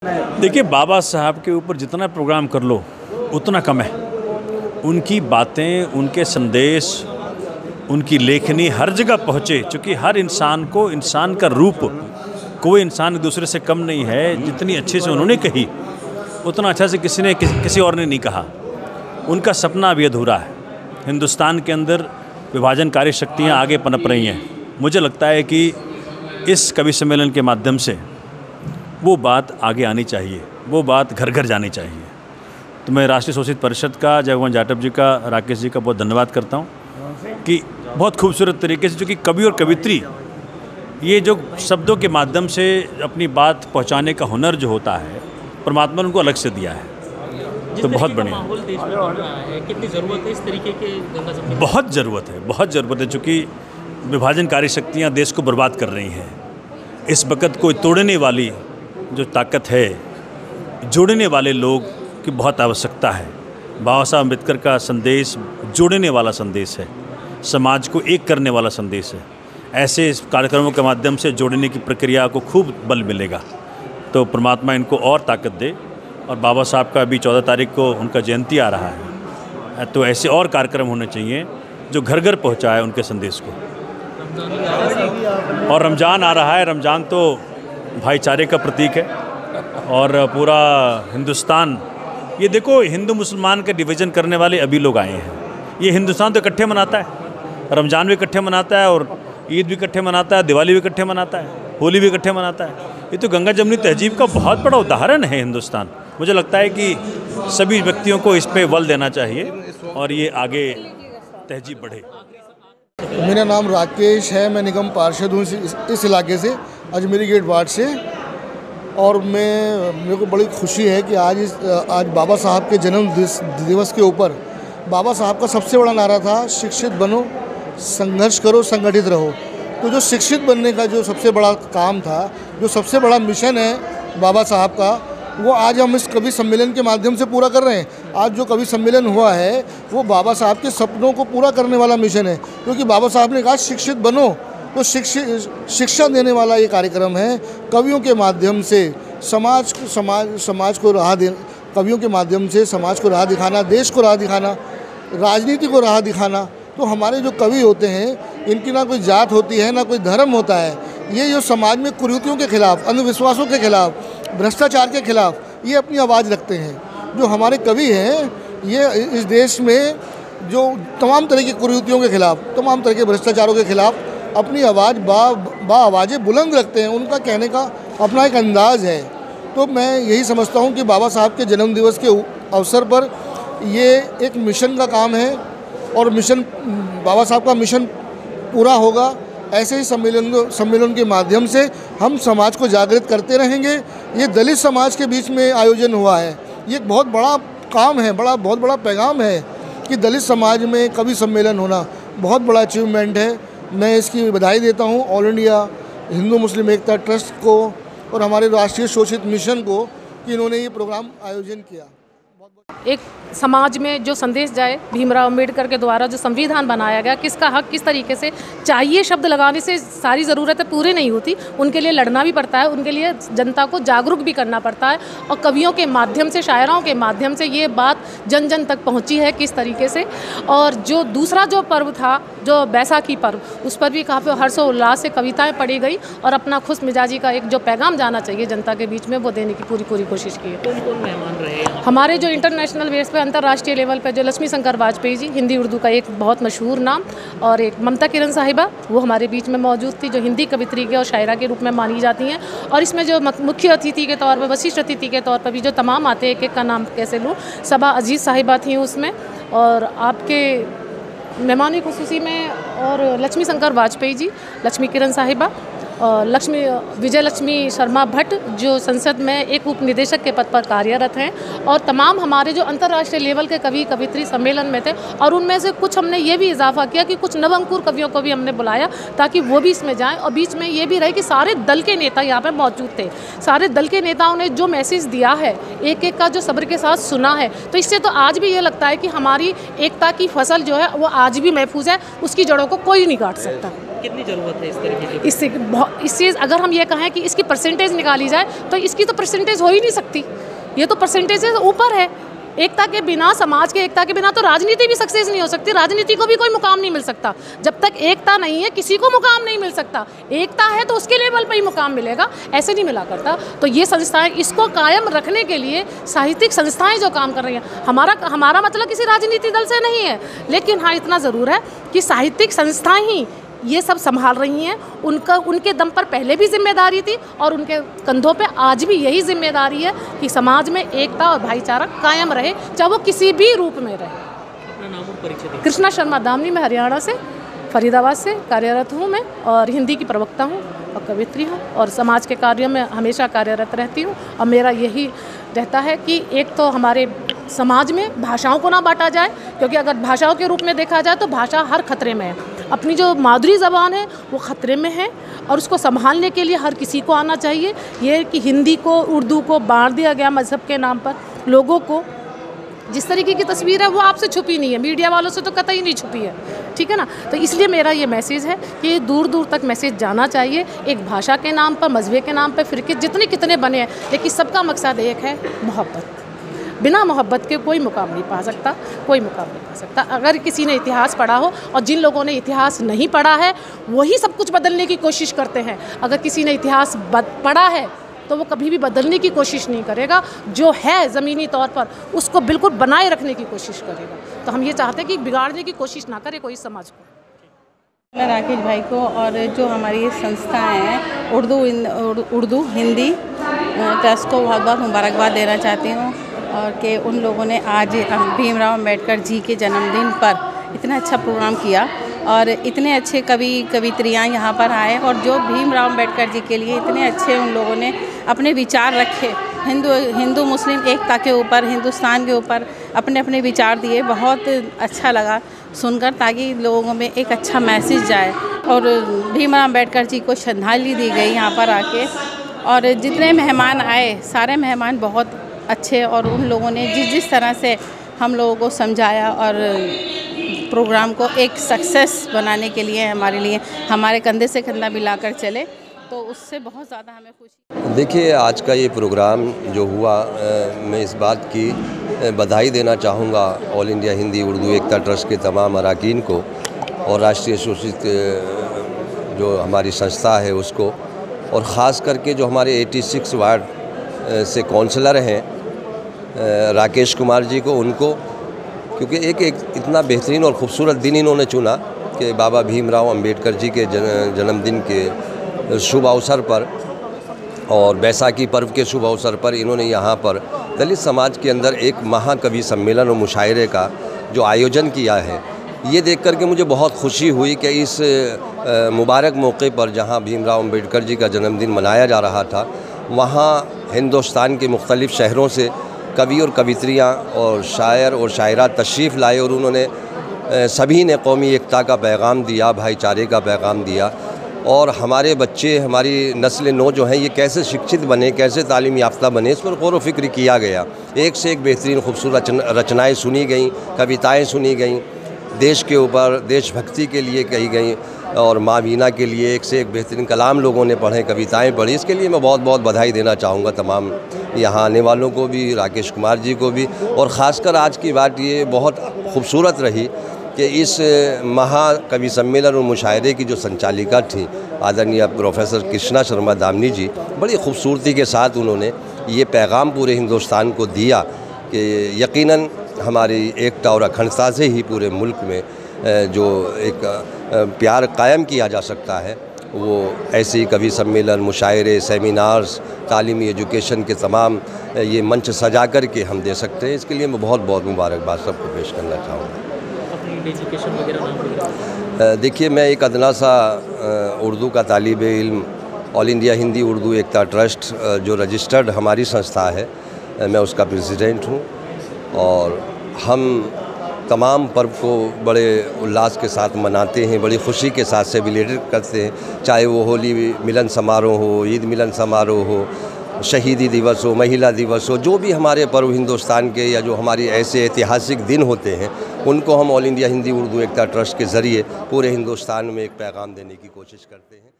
देखिए, बाबा साहब के ऊपर जितना प्रोग्राम कर लो उतना कम है। उनकी बातें, उनके संदेश, उनकी लेखनी हर जगह पहुँचे, चूँकि हर इंसान को इंसान का रूप, कोई इंसान एक दूसरे से कम नहीं है। जितनी अच्छे से उन्होंने कही उतना अच्छा से किसी और ने नहीं कहा। उनका सपना अभी अधूरा है। हिंदुस्तान के अंदर विभाजनकारी शक्तियाँ आगे पनप रही हैं। मुझे लगता है कि इस कवि सम्मेलन के माध्यम से वो बात आगे आनी चाहिए, वो बात घर घर जानी चाहिए। तो मैं राष्ट्रीय शोषित परिषद का, जगमोहन जाटव जी का, राकेश जी का बहुत धन्यवाद करता हूँ कि बहुत खूबसूरत तरीके से, चूँकि कवि और कवित्री ये जो शब्दों के माध्यम से अपनी बात पहुँचाने का हुनर जो होता है, परमात्मा ने उनको अलग से दिया है। तो बहुत बढ़िया, कितनी ज़रूरत है इस तरीके के गंगा सम्मेलन? बहुत ज़रूरत है, चूँकि विभाजनकारी शक्तियाँ देश को बर्बाद कर रही हैं। इस वक़्त को तोड़ने वाली जो ताकत है, जोड़ने वाले लोग की बहुत आवश्यकता है। बाबा साहब अम्बेडकर का संदेश जोड़ने वाला संदेश है, समाज को एक करने वाला संदेश है। ऐसे कार्यक्रमों के माध्यम से जोड़ने की प्रक्रिया को खूब बल मिलेगा। तो परमात्मा इनको और ताकत दे। और बाबा साहब का अभी 14 तारीख को उनका जयंती आ रहा है, तो ऐसे और कार्यक्रम होने चाहिए जो घर घर पहुँचाए उनके संदेश को। और रमज़ान आ रहा है। रमज़ान तो भाईचारे का प्रतीक है और पूरा हिंदुस्तान, ये देखो, हिंदू मुसलमान का डिवीज़न करने वाले अभी लोग आए हैं। ये हिंदुस्तान तो इकट्ठे मनाता है, रमज़ान भी इकट्ठे मनाता है और ईद भी इकट्ठे मनाता है, दिवाली भी इकट्ठे मनाता है, होली भी इकट्ठे मनाता है। ये तो गंगा जमुनी तहजीब का बहुत बड़ा उदाहरण है हिंदुस्तान। मुझे लगता है कि सभी व्यक्तियों को इस पर बल देना चाहिए और ये आगे तहजीब बढ़े। मेरा नाम राकेश है, मैं निगम पार्षद हूँ इस इलाके से, अजमेरी गेट वार्ड से। और मेरे को बड़ी खुशी है कि आज बाबा साहब के जन्म दिवस के ऊपर बाबा साहब का सबसे बड़ा नारा था, शिक्षित बनो, संघर्ष करो, संगठित रहो। तो जो शिक्षित बनने का जो सबसे बड़ा काम था, जो सबसे बड़ा मिशन है बाबा साहब का, वो आज हम इस कवि सम्मेलन के माध्यम से पूरा कर रहे हैं। आज जो कवि सम्मेलन हुआ है वो बाबा साहब के सपनों को पूरा करने वाला मिशन है, क्योंकि बाबा साहब ने कहा शिक्षित बनो, तो शिक्षा देने वाला ये कार्यक्रम है। कवियों के माध्यम से समाज को राह दे, कवियों के माध्यम से समाज को राह दिखाना, देश को राह दिखाना, राजनीति को राह दिखाना। तो हमारे जो कवि होते हैं, इनकी ना कोई जात होती है, ना कोई धर्म होता है। ये जो समाज में कुरीतियों के खिलाफ, अंधविश्वासों के खिलाफ, भ्रष्टाचार के खिलाफ ये अपनी आवाज़ रखते हैं। जो हमारे कवि हैं, ये इस देश में जो तमाम तरह की कुरीतियों के खिलाफ, तमाम तरह के भ्रष्टाचारों के खिलाफ अपनी आवाज़ आवाज़ें बुलंद रखते हैं। उनका कहने का अपना एक अंदाज़ है। तो मैं यही समझता हूँ कि बाबा साहब के जन्म दिवस के अवसर पर ये एक मिशन का काम है और बाबा साहब का मिशन पूरा होगा। ऐसे ही सम्मेलन के माध्यम से हम समाज को जागृत करते रहेंगे। ये दलित समाज के बीच में आयोजन हुआ है, ये एक बहुत बड़ा काम है, बहुत बड़ा पैगाम है कि दलित समाज में कवि सम्मेलन होना बहुत बड़ा अचीवमेंट है। मैं इसकी बधाई देता हूँ ऑल इंडिया हिंदू मुस्लिम एकता ट्रस्ट को और हमारे राष्ट्रीय शोषित मिशन को कि इन्होंने ये प्रोग्राम आयोजन किया। एक समाज में जो संदेश जाए, भीमराव अम्बेडकर के द्वारा जो संविधान बनाया गया, किसका हक किस तरीके से चाहिए, शब्द लगाने से सारी ज़रूरतें पूरी नहीं होती। उनके लिए लड़ना भी पड़ता है, उनके लिए जनता को जागरूक भी करना पड़ता है। और कवियों के माध्यम से, शायरों के माध्यम से ये बात जन जन तक पहुँची है किस तरीके से। और जो दूसरा जो पर्व था, जो बैसाखी पर्व, उस पर भी काफ़ी हर्षोल्लास से कविताएँ पढ़ी गई और अपना खुश मिजाजी का एक जो पैगाम जाना चाहिए जनता के बीच में, वो देने की पूरी कोशिश की है। कौन मेहमान रहे हमारे जो इंटरनेशनल बेस पे, अंतर्राष्ट्रीय लेवल पे, जो लक्ष्मी शंकर वाजपेयी जी, हिंदी उर्दू का एक बहुत मशहूर नाम, और एक ममता किरण साहिबा, वो हमारे बीच में मौजूद थी, जो हिंदी कवित्री के और शायरा के रूप में मानी जाती हैं। और इसमें जो मुख्य अतिथि के तौर पर, वशिष्ठ अतिथि के तौर पर भी जो तमाम आते हैं, एक का नाम कैसे लूँ, सबा अजीज़ साहिबा थी उसमें। और आपके मेहमानी खुसूसी में और लक्ष्मी शंकर वाजपेयी जी, लक्ष्मी किरण साहिबा, विजय लक्ष्मी शर्मा भट्ट, जो संसद में एक उप निदेशक के पद पर कार्यरत हैं। और तमाम हमारे जो अंतर्राष्ट्रीय लेवल के कवि कवित्री सम्मेलन में थे। और उनमें से कुछ हमने ये भी इजाफा किया कि कुछ नवंकुर कवियों को भी हमने बुलाया, ताकि वो भी इसमें जाएं। और बीच में ये भी रहे कि सारे दल के नेता यहाँ पर मौजूद थे। सारे दल के नेताओं ने जो मैसेज दिया है, एक एक का जो सब्र के साथ सुना है, तो इससे तो आज भी ये लगता है कि हमारी एकता की फसल जो है वो आज भी महफूज है, उसकी जड़ों को कोई नहीं काट सकता। कितनी ज़रूरत है इस तरीके की? इससे अगर हम ये कहें कि इसकी परसेंटेज निकाली जाए तो इसकी तो परसेंटेज हो ही नहीं सकती। ये तो परसेंटेज से ऊपर है। एकता के बिना, समाज के एकता के बिना तो राजनीति भी सक्सेस नहीं हो सकती। राजनीति को भी कोई मुकाम नहीं मिल सकता। जब तक एकता नहीं है किसी को मुकाम नहीं मिल सकता। एकता है तो उसके लेवल पर ही मुकाम मिलेगा, ऐसे नहीं मिला करता। तो ये संस्थाएं, इसको कायम रखने के लिए साहित्यिक संस्थाएं जो काम कर रही हैं, हमारा मतलब किसी राजनीतिक दल से नहीं है, लेकिन हाँ इतना ज़रूर है कि साहित्यिक संस्थाएं ही ये सब संभाल रही हैं। उनके दम पर पहले भी जिम्मेदारी थी और उनके कंधों पे आज भी यही जिम्मेदारी है कि समाज में एकता और भाईचारा कायम रहे, चाहे वो किसी भी रूप में रहे। अपना नाम और परिचय? कृष्णा शर्मा दामनी, मैं हरियाणा से फरीदाबाद से कार्यरत हूँ मैं, और हिंदी की प्रवक्ता हूँ और कवित्री हूँ, और समाज के कार्यों में हमेशा कार्यरत रहती हूँ। और मेरा यही रहता है कि एक तो हमारे समाज में भाषाओं को ना बांटा जाए, क्योंकि अगर भाषाओं के रूप में देखा जाए तो भाषा हर खतरे में है। अपनी जो मादुरी ज़बान है वो ख़तरे में है और उसको संभालने के लिए हर किसी को आना चाहिए। ये कि हिंदी को, उर्दू को बांट दिया गया मज़हब के नाम पर, लोगों को जिस तरीके की तस्वीर है वो आपसे छुपी नहीं है, मीडिया वालों से तो कतई नहीं छुपी है, ठीक है ना। तो इसलिए मेरा ये मैसेज है कि दूर दूर तक मैसेज जाना चाहिए। एक भाषा के नाम पर, मजहब के नाम पर फ़िरके जितने कितने बने हैं, लेकिन सबका मकसद एक है, मोहब्बत। बिना मोहब्बत के कोई मुकाम नहीं पा सकता, कोई मुकाम नहीं पा सकता। अगर किसी ने इतिहास पढ़ा हो, और जिन लोगों ने इतिहास नहीं पढ़ा है वही सब कुछ बदलने की कोशिश करते हैं। अगर किसी ने इतिहास पढ़ा है तो वो कभी भी बदलने की कोशिश नहीं करेगा, जो है ज़मीनी तौर पर उसको बिल्कुल बनाए रखने की कोशिश करेगा। तो हम ये चाहते हैं कि बिगाड़ने की कोशिश ना करे कोई समाज को। मैं राकेश भाई को और जो हमारी ये संस्थाएँ हैं उर्दू हिंदी ट्रस्ट को बहुत बहुत मुबारकबाद देना चाहती हूँ, और कि उन लोगों ने आज भीमराव अम्बेडकर जी के जन्मदिन पर इतना अच्छा प्रोग्राम किया और इतने अच्छे कवित्रियाँ यहाँ पर आए, और जो भीमराव अम्बेडकर जी के लिए इतने अच्छे उन लोगों ने अपने विचार रखे, हिंदू मुस्लिम एकता के ऊपर, हिंदुस्तान के ऊपर अपने अपने विचार दिए। बहुत अच्छा लगा सुनकर, ताकि लोगों में एक अच्छा मैसेज जाए। और भीमराव अम्बेडकर जी को श्रद्धांजलि दी गई यहाँ पर आके, और जितने मेहमान आए सारे मेहमान बहुत अच्छे, और उन लोगों ने जिस तरह से हम लोगों को समझाया और प्रोग्राम को एक सक्सेस बनाने के लिए हमारे कंधे से कंधा मिलाकर चले, तो उससे बहुत ज़्यादा हमें खुशी। देखिए, आज का ये प्रोग्राम जो हुआ, मैं इस बात की बधाई देना चाहूँगा ऑल इंडिया हिंदी उर्दू एकता ट्रस्ट के तमाम अरकान को, और राष्ट्रीय शोषित जो हमारी संस्था है उसको, और ख़ास करके जो हमारे 86 वार्ड से काउंसलर हैं राकेश कुमार जी को, उनको, क्योंकि एक इतना बेहतरीन और ख़ूबसूरत दिन इन्होंने चुना कि बाबा भीमराव अंबेडकर जी के जन्मदिन के शुभ अवसर पर और बैसाखी पर्व के शुभ अवसर पर इन्होंने यहाँ पर दलित समाज के अंदर एक महाकवि सम्मेलन और मुशायरे का जो आयोजन किया है। ये देख कर के मुझे बहुत खुशी हुई कि इस मुबारक मौके पर जहाँ भीमराव अंबेडकर जी का जन्मदिन मनाया जा रहा था, वहाँ हिंदुस्तान के मुख्तलिफ़ शहरों से कवि और कवित्रियाँ और शायर और शायरा तशरीफ़ लाए, और उन्होंने सभी ने कौमी एकता का पैगाम दिया, भाईचारे का पैगाम दिया, और हमारे बच्चे, हमारी नस्ल नौ जो हैं, ये कैसे शिक्षित बने, कैसे तालीम याफ्ता बने, इस पर गौर व फिक्र किया गया। एक से एक बेहतरीन खूबसूरत रचनाएँ सुनी गईं, कविताएँ सुनी गईं, देश के ऊपर देशभक्ति के लिए कही गई, और माँ मीना के लिए एक से एक बेहतरीन कलाम लोगों ने पढ़े, कविताएं पढ़ी। इसके लिए मैं बहुत बहुत बधाई देना चाहूँगा तमाम यहाँ आने वालों को भी, राकेश कुमार जी को भी। और ख़ासकर आज की बात ये बहुत खूबसूरत रही कि इस महाकवि सम्मेलन और मुशायरे की जो संचालिका थी आदरणीय प्रोफेसर कृष्णा शर्मा दामनी जी, बड़ी खूबसूरती के साथ उन्होंने ये पैगाम पूरे हिंदुस्तान को दिया कि यकीनन हमारी एकता और अखंडता से ही पूरे मुल्क में जो एक प्यार कायम किया जा सकता है, वो ऐसे ही कवि सम्मेलन, मुशायरे, सेमिनार्स, तालीमी एजुकेशन के तमाम ये मंच सजा कर के हम दे सकते हैं। इसके लिए मैं बहुत बहुत मुबारकबाद सबको पेश करना चाहूँगा। अपनी एजुकेशन वगैरह? देखिए, मैं एक अदना सा उर्दू का तालिब इल्म, ऑल इंडिया हिंदी उर्दू एकता ट्रस्ट जो रजिस्टर्ड हमारी संस्था है, मैं उसका प्रेसिडेंट हूँ, और हम तमाम पर्व को बड़े उल्लास के साथ मनाते हैं, बड़ी खुशी के साथ सेलिब्रेट करते हैं, चाहे वो होली मिलन समारोह हो, ईद मिलन समारोह हो, शहीदी दिवस हो, महिला दिवस हो, जो भी हमारे पर्व हिंदुस्तान के या जो हमारी ऐसे ऐतिहासिक दिन होते हैं, उनको हम ऑल इंडिया हिंदी उर्दू एकता ट्रस्ट के ज़रिए पूरे हिंदुस्तान में एक पैगाम देने की कोशिश करते हैं।